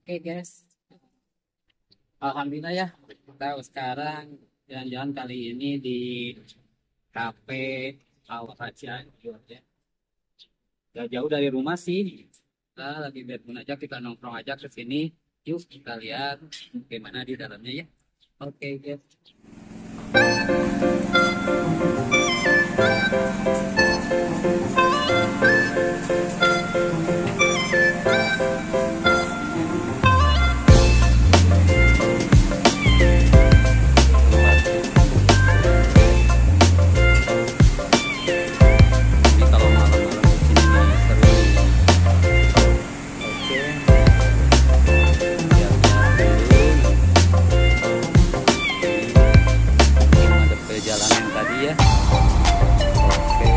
Oke guys, Alhamdulillah ya. Kita sekarang jalan-jalan kali ini di kafe Awak Cianjur ya. Gak jauh dari rumah sih. Kita lagi berguna aja kita nongkrong aja ke sini. Yuk kita lihat gimana di dalamnya ya. Oke guys. Ini kalau malam-malam di sini nih seru nih. Oke, lihat-lihat dulu. Ini ada perjalanan tadi ya. Oke.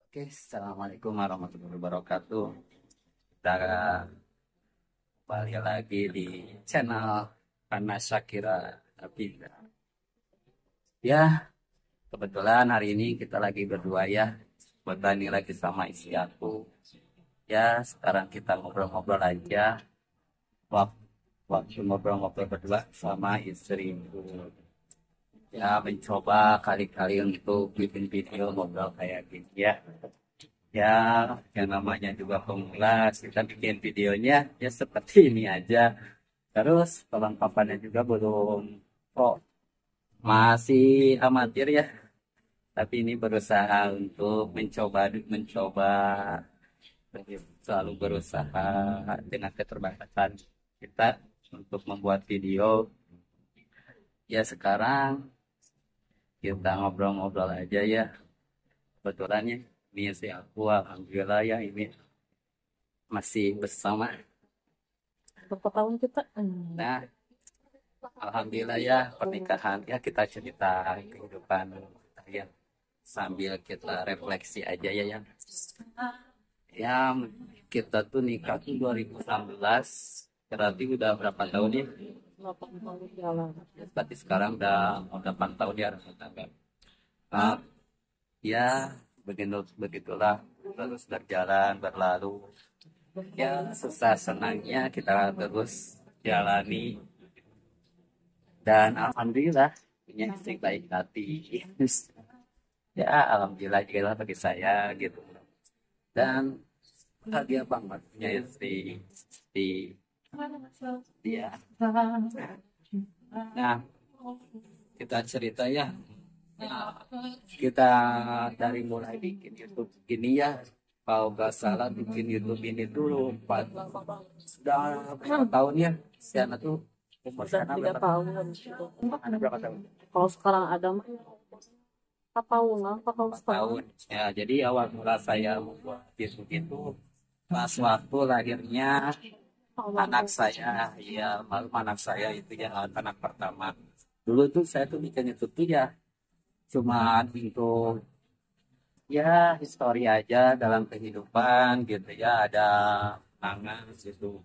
Oke, Assalamualaikum warahmatullahi wabarakatuh. Kita kembali lagi di channel Panas Shakira Abida. Ya, kebetulan hari ini kita lagi berdua ya. Kebetulan ini lagi sama istri aku. Ya, sekarang kita ngobrol-ngobrol aja. Wak- Waktu ngobrol-ngobrol berdua sama istriku. Ya, mencoba kali-kali untuk bikin video ngobrol kayak gini ya. Ya, yang namanya juga pemula, kita bikin videonya ya seperti ini aja. Terus kelengkapannya juga belum pro, masih amatir ya. Tapi ini berusaha untuk mencoba selalu berusaha dengan keterbatasan kita untuk membuat video. Ya sekarang kita ngobrol-ngobrol aja ya. Kebetulannya ini sih aku alhamdulillah ya ini masih bersama. Berapa tahun kita? Nah, alhamdulillah ya pernikahan ya kita cerita kehidupan kita ya sambil kita refleksi aja ya yang kita tuh nikah tuh 2016 berarti udah berapa tahun ya? 8 tahun jalan. Berarti sekarang udah 8 tahun ya rumah tangga. Nah, ya begitulah terus berjalan berlalu ya susah senangnya kita terus jalani dan alhamdulillah punya istri baik hati. Ya alhamdulillah juga lah bagi saya gitu dan bahagia banget punya istri di dia. Nah, kita cerita ya. Kita dari mulai bikin YouTube ini ya. Kalau nggak salah bikin YouTube ini dulu sudah berapa tahun ya? Si anak tuh umur Udah sana 3 berapa? tahun gitu. Anak berapa tahun? Kalau sekarang ada mah 4 tahun lah, 4 tahun 4 setengah. tahun. Ya, jadi awal mula saya membuat YouTube itu pas waktu lahirnya anak Almarhum. saya, ya malu anak saya itu ya anak pertama. Dulu tuh saya tuh bikin YouTube tuh ya cuma untuk Ya histori aja dalam kehidupan gitu ya, ada tangan gitu,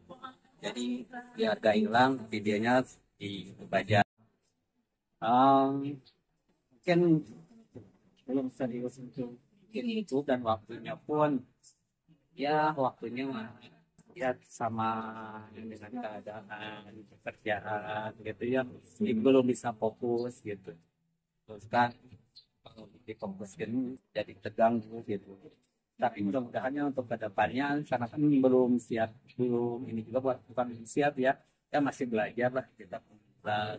jadi biar gak hilang videonya dibaca. Mungkin belum serius untuk bikin itu, dan waktunya pun ya waktunya mah ya sama dengan keadaan pekerjaan gitu ya, jadi belum bisa fokus gitu. Terus kan kalau difokuskan jadi terganggu gitu. Tapi mudah-mudahan ya untuk kedepannya, karena kan belum siap, belum ini juga bukan belum siap ya, ya masih belajar lah kita. Nah,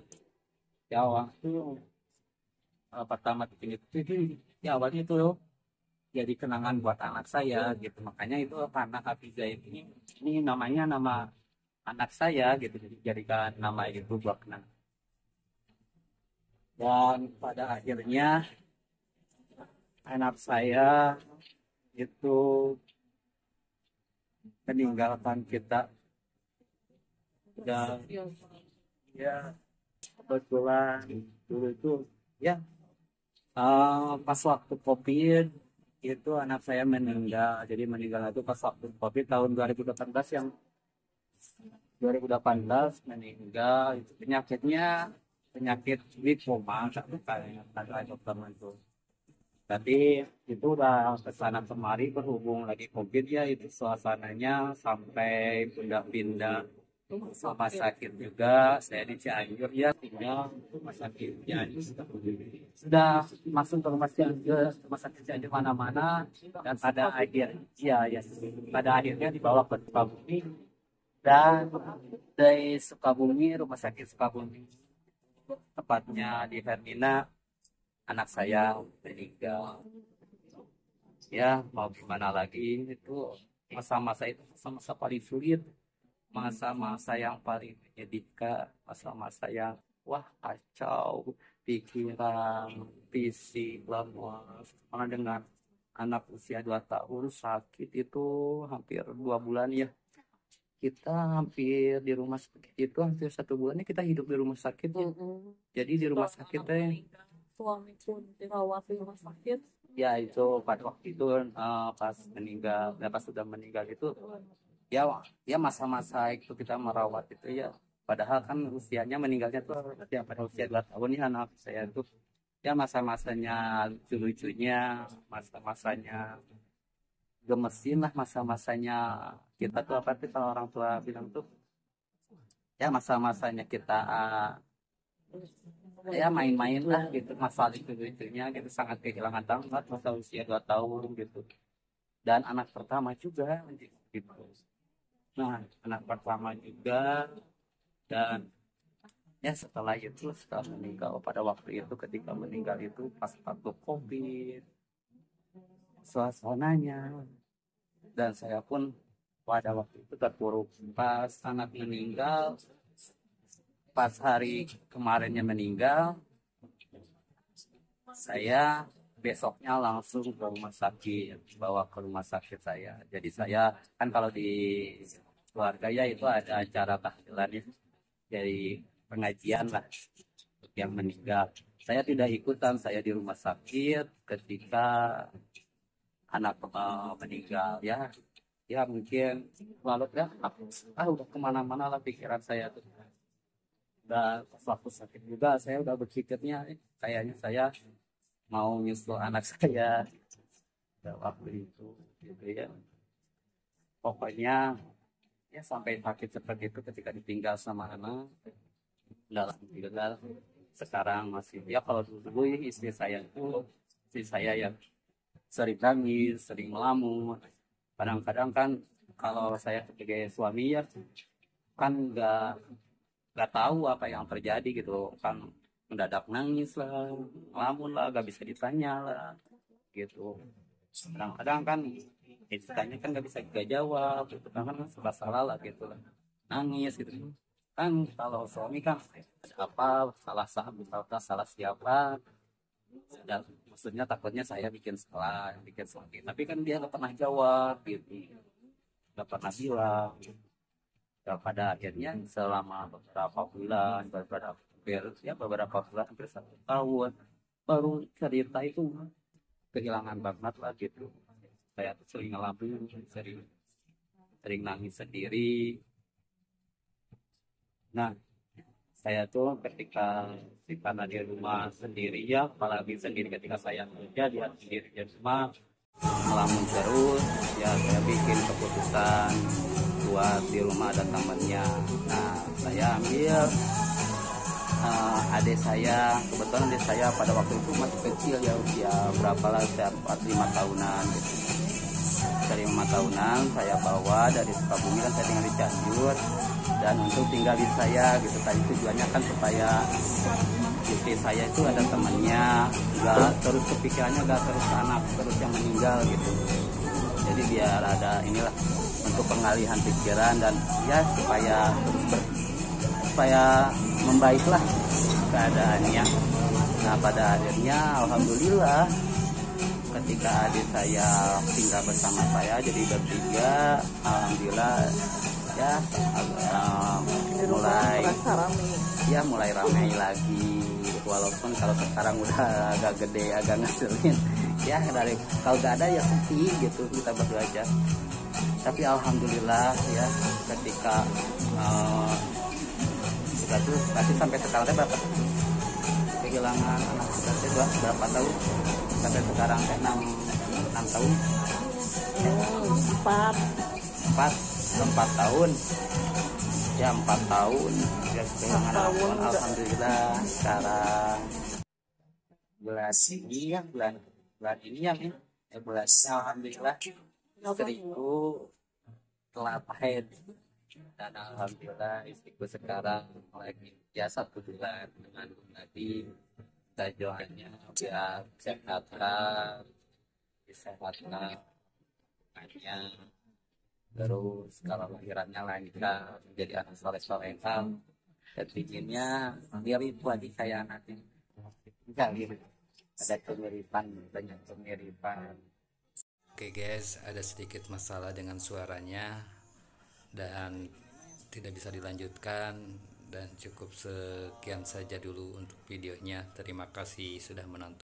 ya waktu pertama bikin itu ya awalnya itu jadi kenangan buat anak saya gitu, makanya itu karena Hafiza ini namanya nama anak saya gitu, jadi jadikan nama itu buat kenang. Dan pada akhirnya anak saya itu meninggalkan kita, dan ya kebetulan dulu itu ya pas waktu COVID itu anak saya meninggal. Jadi meninggal itu pas waktu COVID tahun 2018, yang 2018 meninggal. Itu penyakitnya penyakit lipoma, satu kali kata dokter itu. Tapi itu udah kesana kemari, berhubung lagi COVID ya, itu suasananya sampai pindah-pindah rumah sakit juga. Saya di Cianjur ya, tinggal rumah sakit Cianjur, sudah masuk ke rumah sakit Cianjur mana-mana. Dan pada akhir ya ya pada akhirnya dibawa ke Sukabumi, dan dari Sukabumi, rumah sakit Sukabumi, tepatnya di Hermina, anak saya meninggal. Ya mau gimana lagi, itu masa-masa itu masa-masa paling sulit, masa-masa yang paling menyedihkan, masa-masa yang wah kacau, pikiran, fisik, lemas. Karena dengan anak usia 2 tahun sakit itu hampir 2 bulan ya, kita hampir di rumah sakit itu hampir 1 bulannya kita hidup di rumah sakit ya. Jadi di rumah sakit teh Suami pun dirawat di rumah sakit. ya itu pada waktu itu pas meninggal, pas sudah meninggal itu ya ya masa-masa itu kita merawat itu ya, padahal kan usianya meninggalnya tuh ya pada usia 2 tahun ya anak saya itu. Ya masa-masanya lucu-lucunya, masa-masanya gemesin lah, masa-masanya kita tuh apa sih kalau orang tua bilang tuh, ya masa-masanya kita ya main-main lah gitu, masa lucu-lucunya gitu, sangat kehilangan banget masa usia 2 tahun gitu. Dan anak pertama juga gitu. Nah, anak pertama juga, dan ya setelah itu, setelah meninggal pada waktu itu, ketika meninggal itu pas waktu COVID, suasananya, dan saya pun pada waktu itu terpuruk pas anak meninggal. Pas hari kemarinnya meninggal, saya besoknya langsung ke rumah sakit, bawa ke rumah sakit saya. Jadi saya kan kalau di keluarga ya itu ada acara tahlilan ya, dari pengajian lah untuk yang meninggal. Saya tidak ikutan, saya di rumah sakit ketika anak meninggal ya. Ya mungkin lalu ya udah kemana-mana lah pikiran saya tuh. Udah pas waktu sakit juga saya udah berpikirnya kayaknya saya mau nyusul anak saya pada waktu itu gitu ya. Pokoknya ya sampai sakit seperti itu ketika ditinggal sama anak. Udah alhamdulillah sekarang masih ya, kalau dulu ya istri saya yang sering nangis, sering melamun. Kadang-kadang kan kalau saya sebagai suami ya kan nggak tahu apa yang terjadi gitu kan, mendadak nangis lah, ngelamun lah, gak bisa ditanya lah gitu. Kadang-kadang kan ditanya kan nggak bisa juga jawab gitu kan serba salah lah gitu lah, nangis gitu kan. Kalau suami kan ada apa, salah saham misalkan salah siapa, dan maksudnya takutnya saya bikin salah, bikin sakit, tapi kan dia nggak pernah jawab gitu, nggak pernah bilang. Dan pada akhirnya selama beberapa bulan, beberapa bulan hampir 1 tahun baru cerita itu kehilangan banget lah gitu. Saya tuh sering ngalamin, sering sering nangis sendiri. Nah, saya tuh ketika karena di rumah sendiri ya, apalagi sendiri ketika saya kerja dia sendiri di rumah ngelamun terus, ya saya bikin keputusan buat di rumah ada temannya. Nah, saya ambil adik saya, kebetulan adik saya pada waktu itu masih kecil ya, usia berapa lah, saya 4-5 tahunan gitu. Dari 5 tahunan saya bawa dari Sukabumi, dan saya tinggal di Cianjur, dan untuk tinggal di saya gitu. Tadi tujuannya kan supaya istri saya itu ada temannya, nggak terus kepikirannya, nggak terus anak terus yang meninggal gitu. Jadi biar ada inilah untuk pengalihan pikiran, dan ya supaya supaya membaiklah keadaannya. Nah, pada akhirnya alhamdulillah ketika adik saya tinggal bersama saya jadi bertiga, alhamdulillah ya mulai mulai ramai lagi, walaupun kalau sekarang udah agak gede, agak ngeselin ya, dari kalau gak ada ya sepi gitu, kita berdua aja. Tapi alhamdulillah ya ketika kita tuh pasti sampai sekarang berapa kehilangan anak kita tuh berapa tahun sampai sekarang, 6 tahun, 4 tahun ya, 4 tahun ya kehilangan anak. Alhamdulillah sekarang bulan ini ya, bulan ini ya, bulan alhamdulillah istriku telah haid, dan alhamdulillah istriku sekarang lagi ya 1 bulan dengan lagi. Kita doanya biar sehatkan, disehatkan makanya, terus kalau lahirannya lancar menjadi anak soleh-solehan, dan pinginnya mirip lagi kayak anaknya, enggak mirip, ada kemiripan, banyak kemiripan. Oke guys, ada sedikit masalah dengan suaranya dan tidak bisa dilanjutkan, dan cukup sekian saja dulu untuk videonya. Terima kasih sudah menonton.